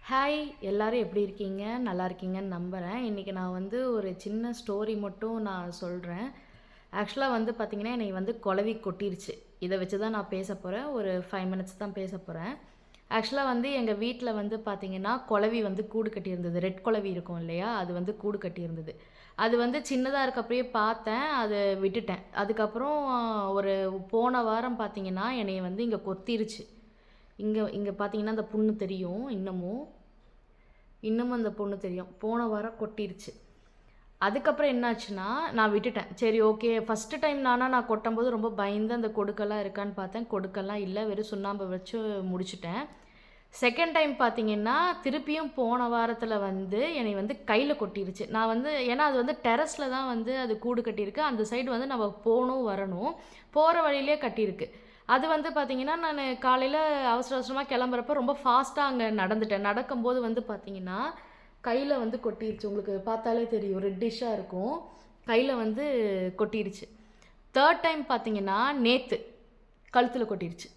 Hi எல்லாரும் எப்படி இருக்கீங்க? நல்லா இருக்கீங்கன்னு நம்புகிறேன். இன்றைக்கி நான் வந்து ஒரு சின்ன ஸ்டோரி மட்டும் நான் சொல்கிறேன். ஆக்சுவலாக வந்து பார்த்திங்கன்னா, என்னை வந்து குளவி கொட்டிருச்சு. இதை வச்சு தான் நான் பேச போகிறேன். ஒரு 5 மினிட்ஸ் தான் பேச போகிறேன். ஆக்சுவலாக வந்து எங்கள் வீட்டில் வந்து பார்த்திங்கன்னா, குளவி வந்து கூடு கட்டியிருந்தது. ரெட் குளவி இருக்கும் இல்லையா? அது வந்து கூடு கட்டியிருந்தது. அது வந்து சின்னதாக இருக்கப்பயே பார்த்தேன். அதை விட்டுட்டேன். அதுக்கப்புறம் ஒரு போன வாரம் பார்த்திங்கன்னா, என்னைய வந்து இங்கே கொத்திருச்சு. இங்கே இங்கே பார்த்தீங்கன்னா, அந்த புண்ணு தெரியும் இன்னமும் அந்த புண்ணு தெரியும். போன வாரம் கொட்டிருச்சு. அதுக்கப்புறம் என்னாச்சுன்னா, நான் விட்டுட்டேன். சரி ஓகே, ஃபஸ்ட்டு டைம் நான் கொட்டும்போது ரொம்ப பயந்து அந்த கொடுக்கெல்லாம் இருக்கான்னு பார்த்தேன். கொடுக்கெல்லாம் இல்ல. வெறும் சுண்ணாம்பை வச்சு முடிச்சுட்டேன். செகண்ட் டைம் பார்த்தீங்கன்னா, திருப்பியும் போன வாரத்தில வந்து என்னை வந்து கையில கொட்டிருச்சு. நான் வந்து ஏன்னா அது வந்து டெரஸ்ல தான் வந்து அது கூடு கட்டியிருக்கு. அந்த சைடு வந்து நம்ம போணும், வரணும். போற வழியிலேயே கட்டியிருக்கு. அது வந்து பார்த்தீங்கன்னா, நானு காலையில அவசர அவசரமா கிளம்புறப்ப ரொம்ப ஃபாஸ்ட்டா அங்க நடந்துட்டேன். நடக்கும்போது வந்து பார்த்தீங்கன்னா, கையில வந்து கொட்டிருச்சு. உங்களுக்கு பார்த்தாலே தெரியும். ரெட்டிஷ்ஷா இருக்கும். கையில வந்து கொட்டிருச்சு. 3 டைம் பார்த்தீங்கன்னா, நேத்து கழுத்துல கொட்டிருச்சு.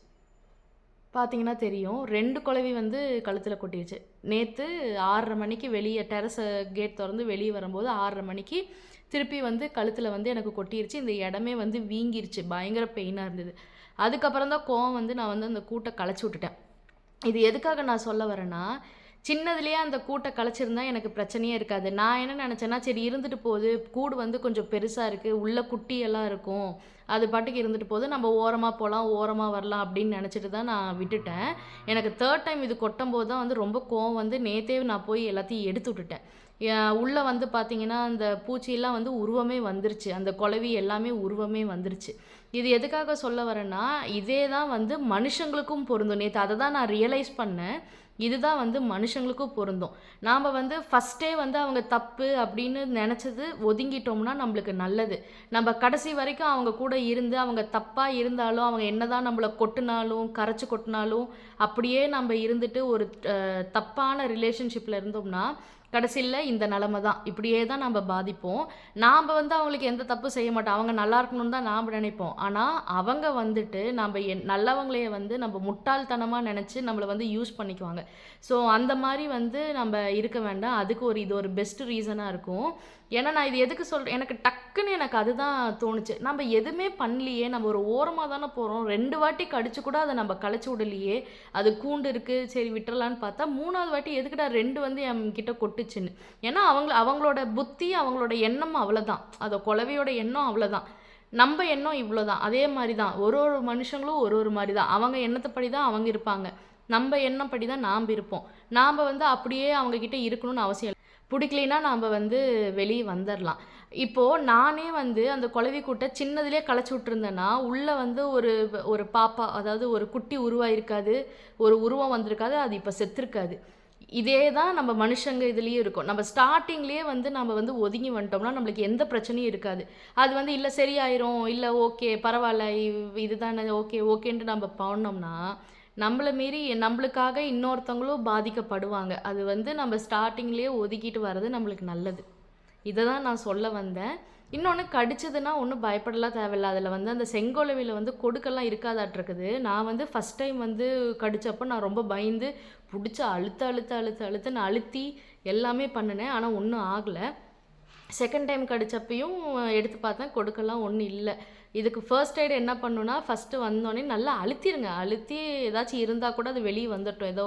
பார்த்தீங்கன்னா தெரியும். 2 குளவி வந்து கழுத்துல கொட்டிருச்சு. நேத்து 6:30 மணிக்கு வெளிய டெரஸ் கேட் தொறந்து வெளிய வரும்போது 6:30 மணிக்கு திருப்பி வந்து கழுத்துல வந்து எனக்கு கொட்டிருச்சு. இந்த இடமே வந்து வீங்கிருச்சு. பயங்கர பெயினா இருந்தது. அதுக்கப்புறம் தான் கோவம் வந்து நான் வந்து அந்த கூட்ட கலச்சு விட்டுட்டேன். இது எதுக்காக நான் சொல்ல வரேன்னா, சின்னதுலேயே அந்த கூட்ட கலைச்சிருந்தா எனக்கு பிரச்சனையே இருக்காது. நான் என்ன நெனச்சேன்னா, சரி இருந்துட்டு போகுது. கூடு வந்து கொஞ்சம் பெருசா இருக்கு. உள்ள குட்டியெல்லாம் இருக்கும். அது பாட்டுக்கு இருந்துட்டு போகுது. நம்ம ஓரமா போலாம், ஓரமா வரலாம் அப்படின்னு நெனச்சிட்டு தான் நான் விட்டுட்டேன். எனக்கு 3 டைம் இது கொட்டும்போது தான் வந்து ரொம்ப கோவம் வந்து நேத்தே நான் போய் எல்லாத்தையும் எடுத்து விட்டுட்டேன். உள்ள வந்து பார்த்தீங்கன்னா, அந்த பூச்சியெல்லாம் வந்து உருவமே வந்துருச்சு. அந்த குளவி எல்லாமே உருவமே வந்துருச்சு. இது எதுக்காக சொல்ல வரேன்னா, இதே தான் வந்து மனுஷங்களுக்கும் பொருந்தும். நேத்து அத தான் நான் ரியலைஸ் பண்ணேன். இதுதான் வந்து மனுஷங்களுக்கும் பொருந்தும். நாம வந்து ஃபர்ஸ்ட்டே வந்து அவங்க தப்பு அப்படின்னு நெனச்சது ஒதுங்கிட்டோம்னா நம்மளுக்கு நல்லது. நம்ம கடைசி வரைக்கும் அவங்க கூட இருந்து, அவங்க தப்பா இருந்தாலும், அவங்க என்னதான் நம்மள கொட்டுனாலும், கரைச்சு கொட்டுனாலும், அப்படியே நம்ப இருந்துட்டு ஒரு தப்பான ரிலேஷன்ஷிப்ல இருந்தோம்னா, கடைசில இந்த நிலைமை தான். இப்படியே தான் நம்ம பாதிப்போம். நாம வந்து அவங்களுக்கு எந்த தப்பும் செய்ய மாட்டோம். அவங்க நல்லா இருக்கணும்னு தான் நாம நினைப்போம். ஆனா, அவங்க வந்துட்டு நம்ப நல்லவங்களைய வந்து நம்ம முட்டாள்தனமா நெனச்சு நம்மள வந்து யூஸ் பண்ணிக்குவாங்க. ஸோ, அந்த மாரி வந்து நம்ப இருக்க வேண்டாம். அதுக்கு இது ஒரு பெஸ்ட் ரீசனா இருக்கும். ஏன்னா, நான் இது எதுக்கு சொல்றேன் எனக்கு டக்குன்னு எனக்கு அதுதான் தோணுச்சு. நம்ப எதுவுமே பண்ணலியே! நம்ம ஒரு ஓரமா தானே போறோம். 2 வாட்டி கடிச்சு கூட அத நம்ம கழச்சு விடலியே! அது கூண்டு இருக்கு. சரி விட்டுறலான்னு பார்த்தா, 3வது வாட்டி எதுக்குடா 2 வந்து என்கிட்ட கொட்டுச்சுன்னு. ஏன்னா, அவங்களோட புத்தி, அவங்களோட எண்ணம் அவ்வளதான். அந்த குளவியோட எண்ணம் அவ்வளதான். நம்ப எண்ணம் இவ்வளோதான். அதே மாரி தான். ஒரு ஒரு மனுஷங்களும் ஒரு ஒரு மாரி தான். அவங்க எண்ணத்தப்படி தான் அவங்க இருப்பாங்க. நம்ப எண்ணப்படி தான் நாம்ப இருப்போம். நாம்ப வந்து அப்படியே அவங்க கிட்ட இருக்கணும்னு அவசியம் இல்ல. புடிக்கலைன்னா நாம வந்து வெளிய வந்துரலாம். இப்போ நானே வந்து அந்த குளவி கூட்ட சின்னதிலேயே கலச்சு விட்டுருந்தேன்னா, உள்ள வந்து ஒரு ஒரு பாப்பா, அதாவது ஒரு குட்டி உருவாயிருக்காது. ஒரு உருவம் வந்திருக்காது. அது இப்ப செத்துருக்காது. இதே தான் நம்ம மனுஷங்க இதுலயும் இருக்கும். நம்ம ஸ்டார்ட்டிங்லயே வந்து நம்ம வந்து ஒதுங்கி வந்துட்டோம்னா, நம்மளுக்கு எந்த பிரச்சனையும் இருக்காது. அது வந்து இல்ல சரியாயிரும், இல்ல ஓகே பரவால்ல, இதுதானே ஓகே, ஓகேன்ட்டு நம்ம பண்ணோம்னா, நம்மள மீறி நம்மளுக்காக இன்னொருத்தவங்களும் பாதிக்கப்படுவாங்க. அது வந்து நம்ம ஸ்டார்ட்டிங்லயே ஒதுக்கிட்டு வர்றது நம்மளுக்கு நல்லது. இத தான் நான் சொல்ல வந்தேன். இன்னொன்னு கடிச்சதுன்னா ஒண்ணும் பயப்படலாம் தேவையில்ல. அதுல வந்து அந்த செங்கொலவில வந்து கொடுக்கெல்லாம் இருக்காதாட்ருக்குது. நான் வந்து ஃபர்ஸ்ட் டைம் வந்து கடிச்சப்ப நான் ரொம்ப பயந்து புடிச்சு அழுத்துன்னு அழுத்தி எல்லாமே பண்ணுனேன். ஆனா ஒண்ணும் ஆகல. செகண்ட் டைம் கடிச்சப்பயும் எடுத்து பார்த்தேன். கொடுக்கெல்லாம் ஒண்ணும் இல்ல. இதுக்கு ஃபர்ஸ்ட் எய்ட் என்ன பண்ணணும்னா, ஃபர்ஸ்ட்டு வந்தோனே நல்லா அழுத்திருங்க. அழுத்தி ஏதாச்சும் இருந்தா கூட அது வெளிய வந்துரட்டும். ஏதோ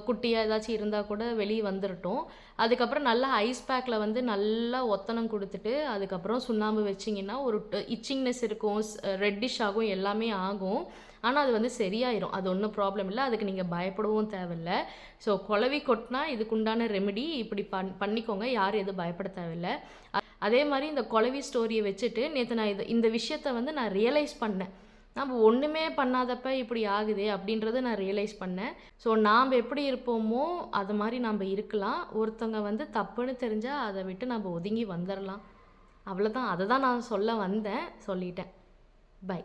குட்டியா ஏதாச்சும் இருந்தா கூட வெளிய வந்துரட்டும். அதுக்கப்புறம் நல்லா ஐஸ் பேக்ல வந்து நல்லா ஒத்தடம் குடுத்துட்டு, அதுக்கப்புறம் சுண்ணாம்பு வச்சீங்கன்னா, ஒரு இச்சிங்னஸ் இருக்கும். ரெட்டிஷ் ஆகும். எல்லாமே ஆகும். ஆனா, அது வந்து சரியாயிரும். அது ஒண்ணும் ப்ராப்ளம் இல்ல. அதுக்கு நீங்க பயப்படவும் தேவையில்ல. ஸோ, குளவி கொட்னா இதுக்குண்டான ரெமெடி இப்படி பண்ணிக்கோங்க. யாரும் எதுவும் பயப்பட தேவையில்ல. அதே மாரி இந்த குளவி ஸ்டோரிய வச்சுட்டு, நேத்து நான் இந்த விஷயத்த வந்து நான் ரியலைஸ் பண்ணேன். நம்ம ஒண்ணுமே பண்ணாதப்ப இப்படி ஆகுதே அப்படின்றத நான் ரியலைஸ் பண்ணேன். ஸோ, நாம எப்படி இருப்போமோ, அது மாரி நம்ப இருக்கலாம். ஒருத்தவங்க வந்து தப்புன்னு தெரிஞ்சா, அத விட்டு நம்ம ஒதுங்கி வந்துரலாம். அவ்வளோதான். அத தான் நான் சொல்ல வந்தேன். சொல்லிட்டேன். பை.